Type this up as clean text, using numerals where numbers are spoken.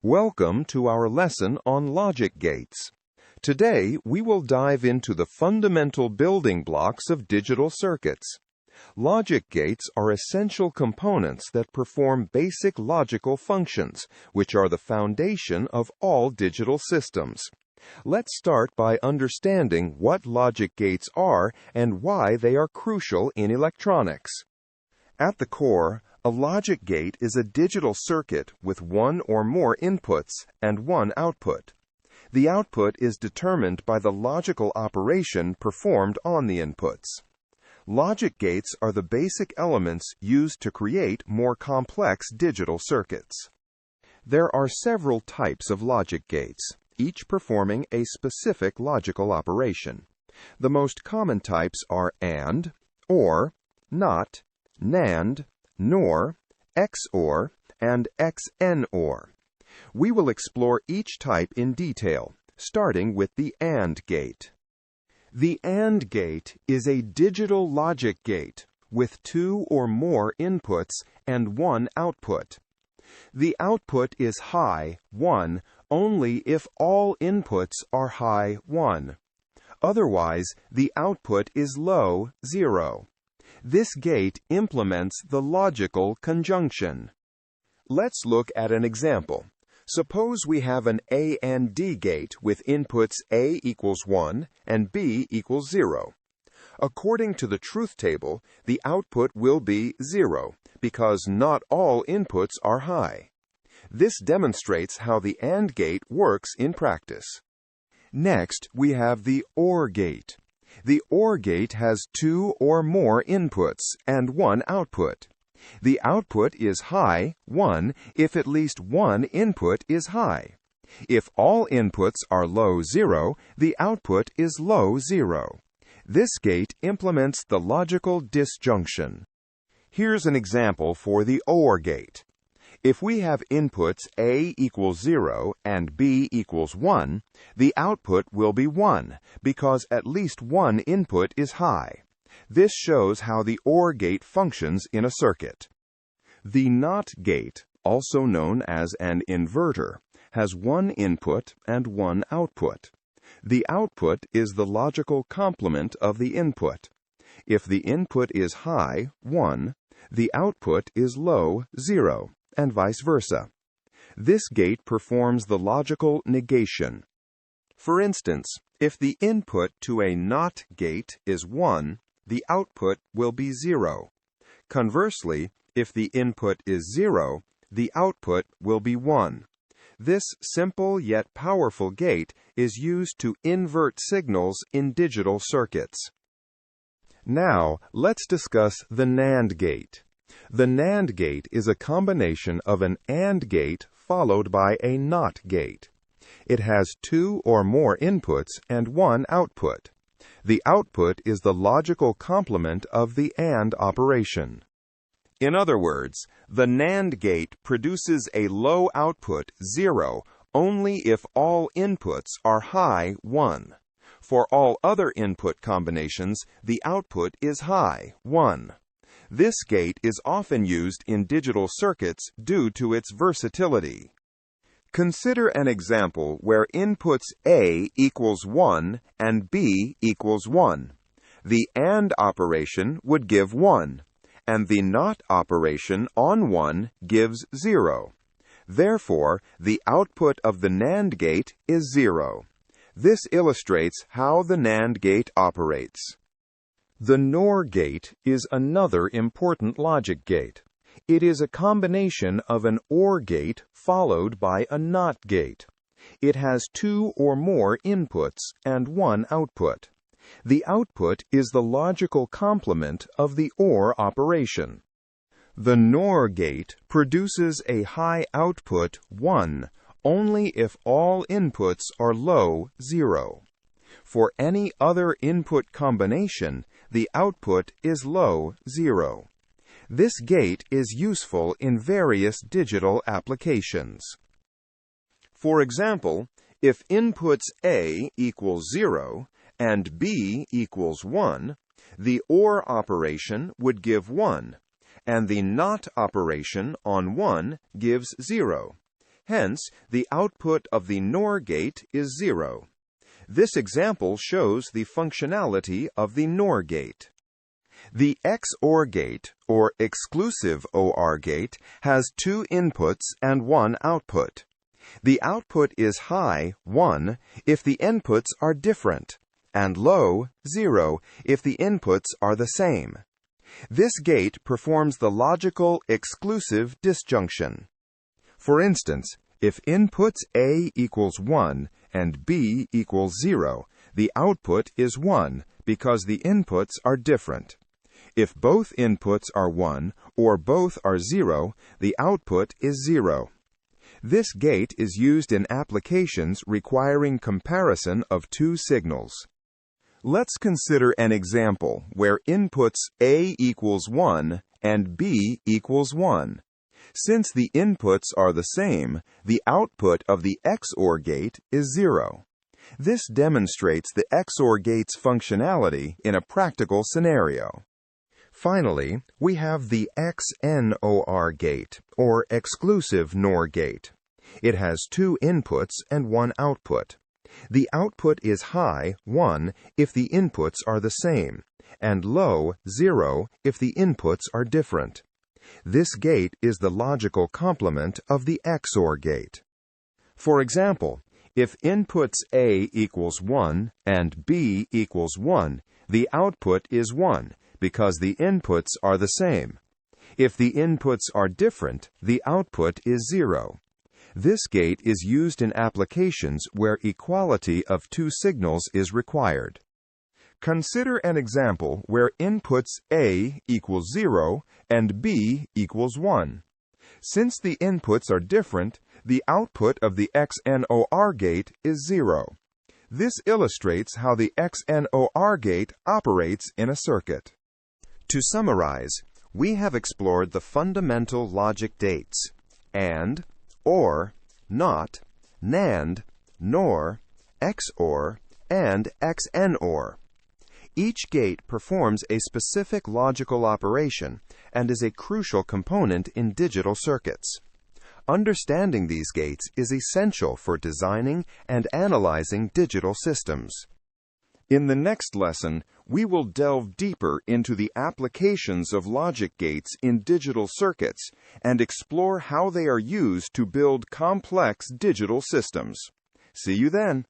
Welcome to our lesson on logic gates. Today, we will dive into the fundamental building blocks of digital circuits. Logic gates are essential components that perform basic logical functions, which are the foundation of all digital systems. Let's start by understanding what logic gates are and why they are crucial in electronics. At the core, a logic gate is a digital circuit with one or more inputs and one output. The output is determined by the logical operation performed on the inputs. Logic gates are the basic elements used to create more complex digital circuits. There are several types of logic gates, each performing a specific logical operation. The most common types are AND, OR, NOT, NAND, NOR, XOR, and XNOR. We will explore each type in detail, starting with the AND gate. The AND gate is a digital logic gate with two or more inputs and one output. The output is high, 1, only if all inputs are high, 1. Otherwise, the output is low, 0. This gate implements the logical conjunction. Let's look at an example. Suppose we have an A and D gate with inputs A equals 1 and B equals 0. According to the truth table, the output will be 0 because not all inputs are high. This demonstrates how the AND gate works in practice. Next, we have the OR gate. The OR gate has two or more inputs and one output. The output is high, 1, if at least one input is high. If all inputs are low, 0, the output is low, 0. This gate implements the logical disjunction. Here's an example for the OR gate. If we have inputs A equals 0 and B equals 1, the output will be 1 because at least one input is high. This shows how the OR gate functions in a circuit. The NOT gate, also known as an inverter, has one input and one output. The output is the logical complement of the input. If the input is high, 1, the output is low, 0. And vice versa. This gate performs the logical negation. For instance, if the input to a NOT gate is 1, the output will be 0. Conversely, if the input is 0, the output will be 1. This simple yet powerful gate is used to invert signals in digital circuits. Now, let's discuss the NAND gate. The NAND gate is a combination of an AND gate followed by a NOT gate. It has two or more inputs and one output. The output is the logical complement of the AND operation. In other words, the NAND gate produces a low output, 0, only if all inputs are high, 1. For all other input combinations, the output is high, 1. This gate is often used in digital circuits due to its versatility. Consider an example where inputs A equals 1 and B equals 1. The AND operation would give 1, and the NOT operation on 1 gives 0. Therefore, the output of the NAND gate is 0. This illustrates how the NAND gate operates. The NOR gate is another important logic gate. It is a combination of an OR gate followed by a NOT gate. It has two or more inputs and one output. The output is the logical complement of the OR operation. The NOR gate produces a high output, 1, only if all inputs are low, 0. For any other input combination, the output is low, 0. This gate is useful in various digital applications. For example, if inputs A equals 0 and B equals 1, the OR operation would give 1, and the NOT operation on 1 gives 0. Hence, the output of the NOR gate is 0. This example shows the functionality of the NOR gate. The XOR gate, or exclusive OR gate, has 2 inputs and 1 output. The output is high, 1, if the inputs are different, and low, 0, if the inputs are the same. This gate performs the logical exclusive disjunction. For instance, if inputs A equals 1 and B equals 0, the output is 1 because the inputs are different. If both inputs are 1 or both are 0, the output is 0. This gate is used in applications requiring comparison of 2 signals. Let's consider an example where inputs A equals 1 and B equals 1. Since the inputs are the same, the output of the XOR gate is 0. This demonstrates the XOR gate's functionality in a practical scenario. Finally, we have the XNOR gate, or exclusive NOR gate. It has 2 inputs and 1 output. The output is high, 1, if the inputs are the same, and low, 0, if the inputs are different. This gate is the logical complement of the XOR gate. For example, if inputs A equals 1 and B equals 1, the output is 1, because the inputs are the same. If the inputs are different, the output is 0. This gate is used in applications where equality of 2 signals is required. Consider an example where inputs A equals 0 and B equals 1. Since the inputs are different, the output of the XNOR gate is 0. This illustrates how the XNOR gate operates in a circuit. To summarize, we have explored the fundamental logic gates: AND, OR, NOT, NAND, NOR, XOR, and XNOR. Each gate performs a specific logical operation and is a crucial component in digital circuits. Understanding these gates is essential for designing and analyzing digital systems. In the next lesson, we will delve deeper into the applications of logic gates in digital circuits and explore how they are used to build complex digital systems. See you then.